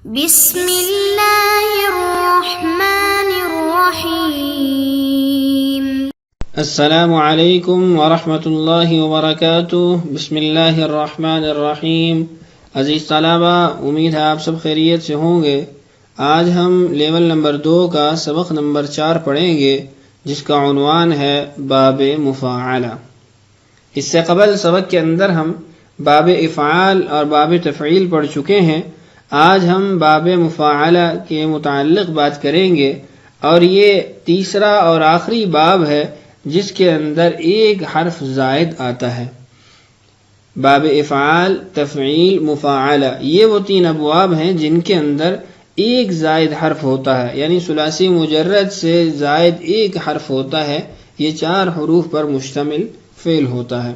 بسم اللہ الرحمن الرحیم۔ السلام علیکم ورحمۃ اللہ وبرکاتہ۔ بسم اللہ الرحمن الرحیم۔ عزیز طلبہ، امید ہے آپ سب خیریت سے ہوں گے۔ آج ہم لیول نمبر 2 کا سبق نمبر 4 پڑھیں گے، جس کا عنوان ہے باب مفاعلہ۔ اس سے قبل سبق کے اندر ہم باب افعال اور باب تفعیل پڑھ چکے ہیں۔ آج ہم باب مفاعلہ کے متعلق بات کریں گے، اور یہ تیسرا اور آخری باب ہے جس کے اندر ایک حرف زائد آتا ہے۔ باب افعال، تفعیل، مفاعلہ، یہ وہ 3 ابواب ہیں جن کے اندر ایک زائد حرف ہوتا ہے، یعنی ثلاثی مجرد سے زائد ایک حرف ہوتا ہے۔ یہ 4 حروف پر مشتمل فعل ہوتا ہے۔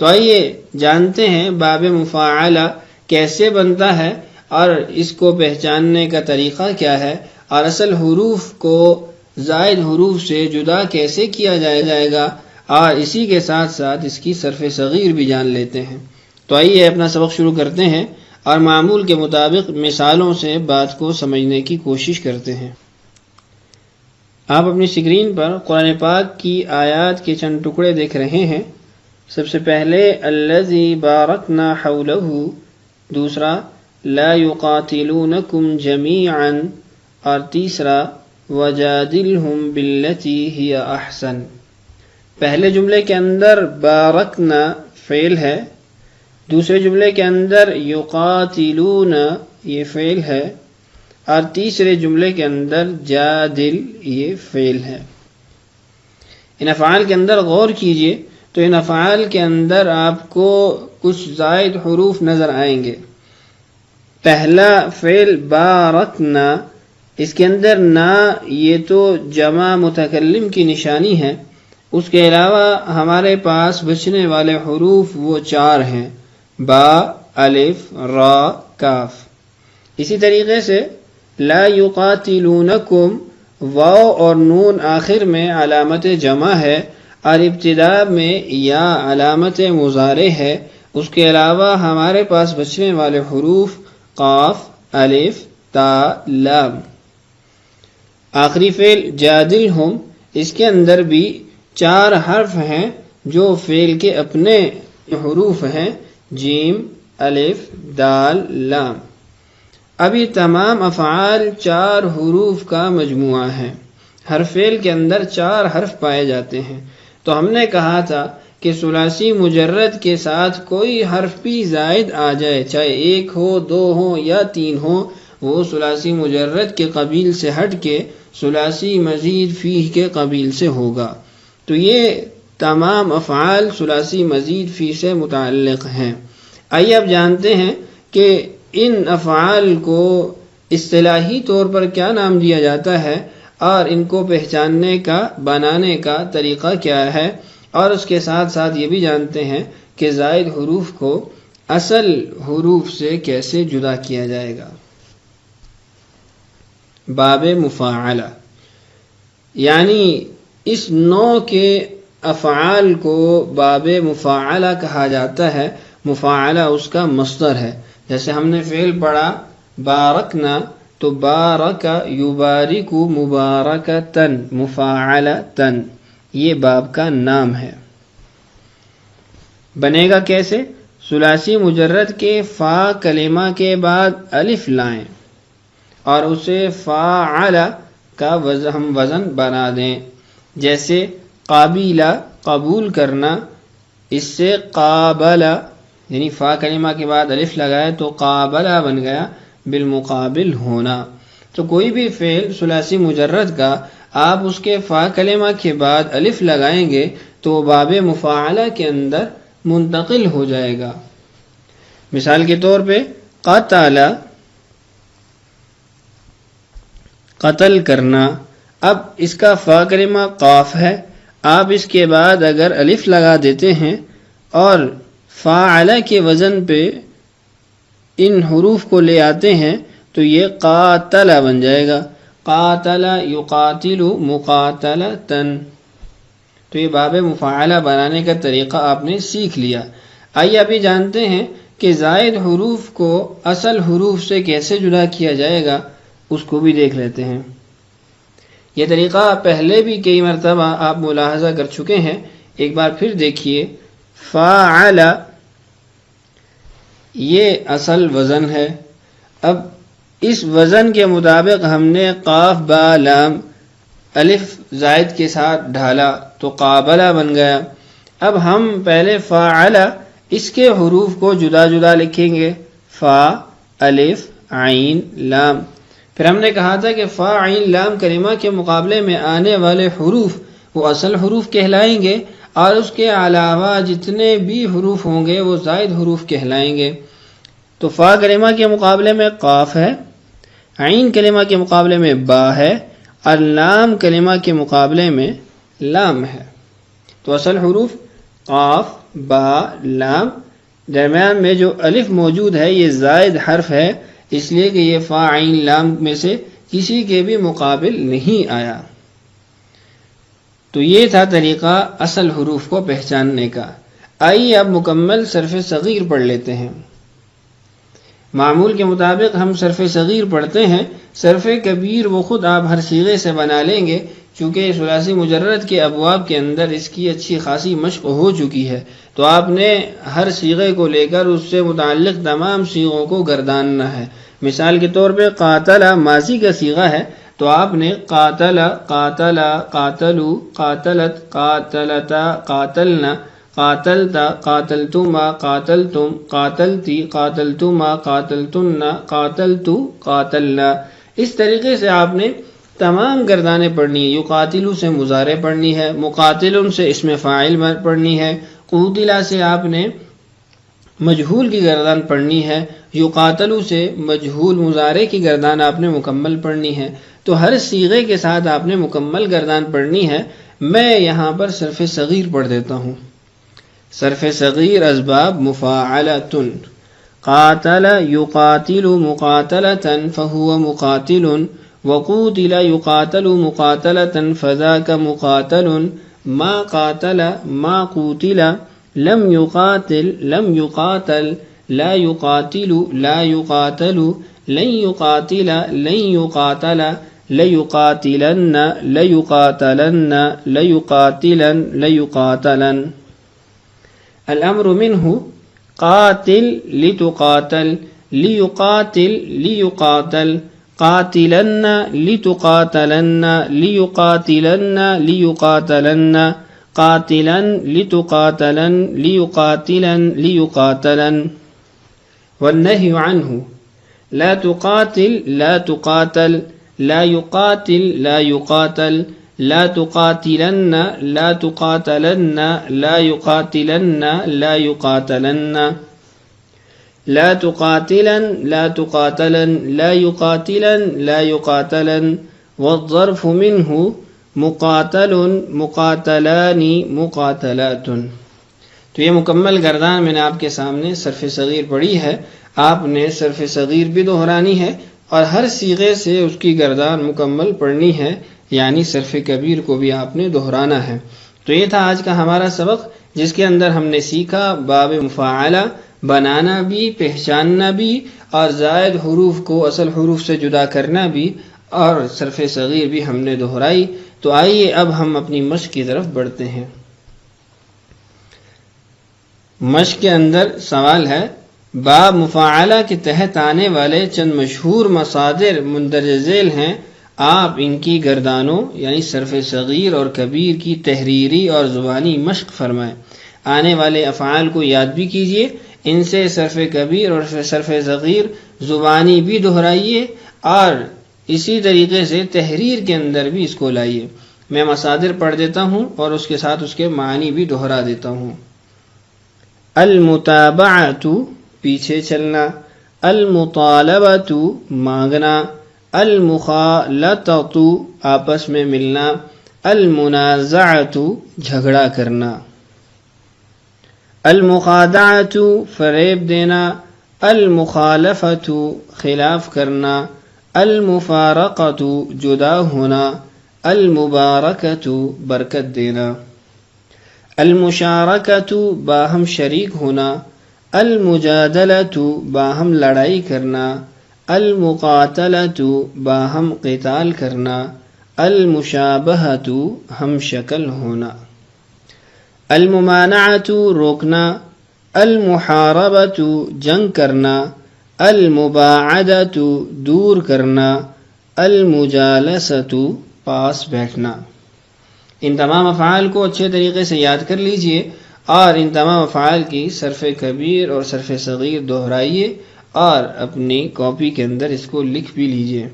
تو آئیے جانتے ہیں باب مفاعلہ کیسے بنتا ہے، اور اس کو پہچاننے کا طریقہ کیا ہے، اور اصل حروف کو زائد حروف سے جدا کیسے کیا جائے گا، اور اسی کے ساتھ ساتھ اس کی صرف صغیر بھی جان لیتے ہیں۔ تو آئیے اپنا سبق شروع کرتے ہیں، اور معمول کے مطابق مثالوں سے بات کو سمجھنے کی کوشش کرتے ہیں۔ آپ اپنی اسکرین پر قرآن پاک کی آیات کے چند ٹکڑے دیکھ رہے ہیں۔ سب سے پہلے الذی بارکنا حولہ، دوسرا لا یقاتلونکم جمیعا، اور تیسرا وجادلہم باللتی ہی احسن۔ پہلے جملے کے اندر بارکنا فعل ہے، دوسرے جملے کے اندر یقاتلون یہ فعل ہے، اور تیسرے جملے کے اندر جادل یہ فعل ہے۔ ان افعال کے اندر غور کیجئے تو ان افعال کے اندر آپ کو کچھ زائد حروف نظر آئیں گے۔ پہلا فعل بارکنا، اس کے اندر نا یہ تو جمع متکلم کی نشانی ہے، اس کے علاوہ ہمارے پاس بچنے والے حروف وہ 4 ہیں، با، الف، را، کاف۔ اسی طریقے سے لا یقاتلونکم، واو اور نون آخر میں علامت جمع ہے، اور ابتدا میں یا علامت مضارع ہے۔ اس کے علاوہ ہمارے پاس بچنے والے حروف قاف، الف، تا، لام۔ آخری فعل جادلہم، اس کے اندر بھی 4 حرف ہیں جو فعل کے اپنے حروف ہیں، جیم، الف، دال، لام۔ اب یہ تمام افعال 4 حروف کا مجموعہ ہے۔ ہر فعل کے اندر 4 حرف پائے جاتے ہیں۔ تو ہم نے کہا تھا کہ ثلاثی مجرد کے ساتھ کوئی حرف بھی زائد آ جائے، چاہے 1 ہو، 2 ہو یا 3 ہو، وہ ثلاثی مجرد کے قبیل سے ہٹ کے ثلاثی مزید فیہ کے قبیل سے ہوگا۔ تو یہ تمام افعال ثلاثی مزید فیہ سے متعلق ہیں۔ آئیے اب جانتے ہیں کہ ان افعال کو اصطلاحی طور پر کیا نام دیا جاتا ہے، اور ان کو پہچاننے کا، بنانے کا طریقہ کیا ہے، اور اس کے ساتھ ساتھ یہ بھی جانتے ہیں کہ زائد حروف کو اصل حروف سے کیسے جدا کیا جائے گا۔ باب مفاعلہ، یعنی اس نوع کے افعال کو باب مفاعلہ کہا جاتا ہے۔ مفاعلہ اس کا مصدر ہے۔ جیسے ہم نے فعل پڑھا بارکنا، تو بارک یبارک مبارکتن، مفاعلتن، یہ باب کا نام ہے۔ بنے گا کیسے؟ ثلاثی مجرد کے فا کلمہ کے بعد الف لائیں، اور اسے فاعل کا ہم وزن بنا دیں۔ جیسے قابلہ قبول کرنا، اس سے قابلہ، یعنی فا کلمہ کے بعد الف لگائے تو قابلہ بن گیا، بالمقابل ہونا۔ تو کوئی بھی فعل ثلاثی مجرد کا آپ اس کے فا کلمہ کے بعد الف لگائیں گے تو باب مفاعلہ کے اندر منتقل ہو جائے گا۔ مثال کے طور پہ قتل، قتل کرنا، اب اس کا فا کلمہ قاف ہے، آپ اس کے بعد اگر الف لگا دیتے ہیں اور فاعل کے وزن پہ ان حروف کو لے آتے ہیں تو یہ قاتل بن جائے گا، قاتل یقاتل مقاتلتن۔ تو یہ باب مفاعلہ بنانے کا طریقہ آپ نے سیکھ لیا۔ آئیے ابھی جانتے ہیں کہ زائد حروف کو اصل حروف سے کیسے جدا کیا جائے گا اس کو بھی دیکھ لیتے ہیں۔ یہ طریقہ پہلے بھی کئی مرتبہ آپ ملاحظہ کر چکے ہیں، ایک بار پھر دیکھیے۔ فاعل یہ اصل وزن ہے، اب اس وزن کے مطابق ہم نے قاف با لام الف زائد کے ساتھ ڈھالا تو قابلہ بن گیا۔ اب ہم پہلے فاعل اس کے حروف کو جدا جدا لکھیں گے، فا الف عین لام۔ پھر ہم نے کہا تھا کہ فا عین لام کلمہ کے مقابلے میں آنے والے حروف وہ اصل حروف کہلائیں گے، اور اس کے علاوہ جتنے بھی حروف ہوں گے وہ زائد حروف کہلائیں گے۔ تو فا کلمہ کے مقابلے میں قاف ہے، عین کلمہ کے مقابلے میں با ہے، اور لام کلمہ کے مقابلے میں لام ہے۔ تو اصل حروف قاف با لام، درمیان میں جو الف موجود ہے یہ زائد حرف ہے، اس لیے کہ یہ فا عین لام میں سے کسی کے بھی مقابل نہیں آیا۔ تو یہ تھا طریقہ اصل حروف کو پہچاننے کا۔ آئیے اب مکمل صرف صغیر پڑھ لیتے ہیں۔ معمول کے مطابق ہم صرف صغیر پڑھتے ہیں، صرف کبیر وہ خود آپ ہر صیغے سے بنا لیں گے، چونکہ ثلاثی مجرد کے ابواب کے اندر اس کی اچھی خاصی مشق ہو چکی ہے، تو آپ نے ہر صیغے کو لے کر اس سے متعلق تمام صیغوں کو گرداننا ہے۔ مثال کے طور پہ قاتل ماضی کا صیغہ ہے، تو آپ نے قاتل، قاتلا، قاتلو، قاتلت، قاتلتا، قاتلنا، قاتلتا، قاتلتما، قاتلتم، قاتلتی، قاتلتما، قاتلتن، قاتلتو، قاتلنا۔ اس طریقے سے آپ نے تمام گردانیں پڑھنی ہے۔ یقاتلو سے مضارع پڑھنی ہے، مقاتلن سے اسم فاعل پڑھنی ہے، قوتلا سے آپ نے مجہول کی گردان پڑھنی ہے، یقاتلو سے مجہول مضارع کی گردان آپ نے مکمل پڑھنی ہے۔ تو ہر صیغے کے ساتھ آپ نے مکمل گردان پڑھنی ہے۔ میں یہاں پر صرف صغیر پڑھ دیتا ہوں۔ صرف صغیر اسباب مفاعلۃ، قاتل یقاتل مقاتلۃ فهو مقاتل، وقوتل يقاتل مقاتلة فذاك مقاتل، ما قاتل ما قوتل، لم يقاتل لم يقاتل، لا يقاتل لا يقاتل، لن يقاتل لن يقاتل، ليقاتلن ليقاتلن ليقاتلن ليقاتلن۔ الأمر منه قاتل لتقاتل، ليقاتل ليقاتل، قاتلن لتقاتلن ليقاتلن ليقاتلن، قاتلا لتقاتلن ليقاتلن ليقاتلن۔ والنهي عنه لا تقاتل لا تقاتل، لا يقاتل لا يقاتل، لا تقاتلن لا تقاتلن لا يقاتلن لا يقاتلن، لا تقاتلن لا تقاتلن لا يقاتلن لا يقاتلن۔ والظرف منه مقاتل مقاتلان مقاتلات۔ تو یہ مکمل گردان میں نے آپ کے سامنے صرف صغیر پڑھی ہے۔ آپ نے صرف صغیر بھی دہرانی ہے اور ہر صیغے سے اس کی گردان مکمل پڑھنی ہے، یعنی صرف کبیر کو بھی آپ نے دہرانا ہے۔ تو یہ تھا آج کا ہمارا سبق، جس کے اندر ہم نے سیکھا باب مفاعلہ بنانا بھی، پہچاننا بھی، اور زائد حروف کو اصل حروف سے جدا کرنا بھی، اور صرف صغیر بھی ہم نے دہرائی۔ تو آئیے اب ہم اپنی مشق کی طرف بڑھتے ہیں۔ مشق کے اندر سوال ہے، باب مفاعلہ کے تحت آنے والے چند مشہور مصادر مندرجہ ذیل ہیں، آپ ان کی گردانوں یعنی صرف صغیر اور کبیر کی تحریری اور زبانی مشق فرمائیں۔ آنے والے افعال کو یاد بھی کیجئے، ان سے صرف کبیر اور صرف صغیر زبانی بھی دہرائیے، اور اسی طریقے سے تحریر کے اندر بھی اس کو لائیے۔ میں مصادر پڑھ دیتا ہوں اور اس کے ساتھ اس کے معنی بھی دہرا دیتا ہوں۔ المتابعۃ پیچھے چلنا، المطالبۃ مانگنا، المخالطۃ آپس میں ملنا، المنازعۃ جھگڑا کرنا، المخادعۃ فریب دینا، المخالفۃ خلاف کرنا، المفارقۃ جدا ہونا، المبارکۃ برکت دینا، المشارکۃ باہم شریک ہونا، المجادلۃ باہم لڑائی کرنا، المقاتلۃ باہم قتال کرنا، المشابہۃ ہم شکل ہونا، الممانعۃ روکنا، المحاربۃ جنگ کرنا، المباعدۃ دور کرنا، المجالسۃ پاس بیٹھنا۔ ان تمام افعال کو اچھے طریقے سے یاد کر لیجئے اور ان تمام افعال کی صرف کبیر اور صرف صغیر دہرائیے اور اپنی کاپی کے اندر اس کو لکھ بھی لیجئے۔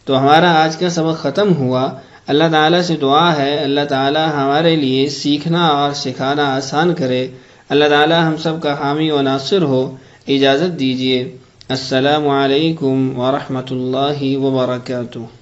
تو ہمارا آج کا سبق ختم ہوا۔ اللہ تعالیٰ سے دعا ہے اللہ تعالیٰ ہمارے لیے سیکھنا اور سکھانا آسان کرے۔ اللہ تعالیٰ ہم سب کا حامی و ناصر ہو۔ اجازت دیجیے۔ السلام علیکم ورحمۃ اللہ وبرکاتہ۔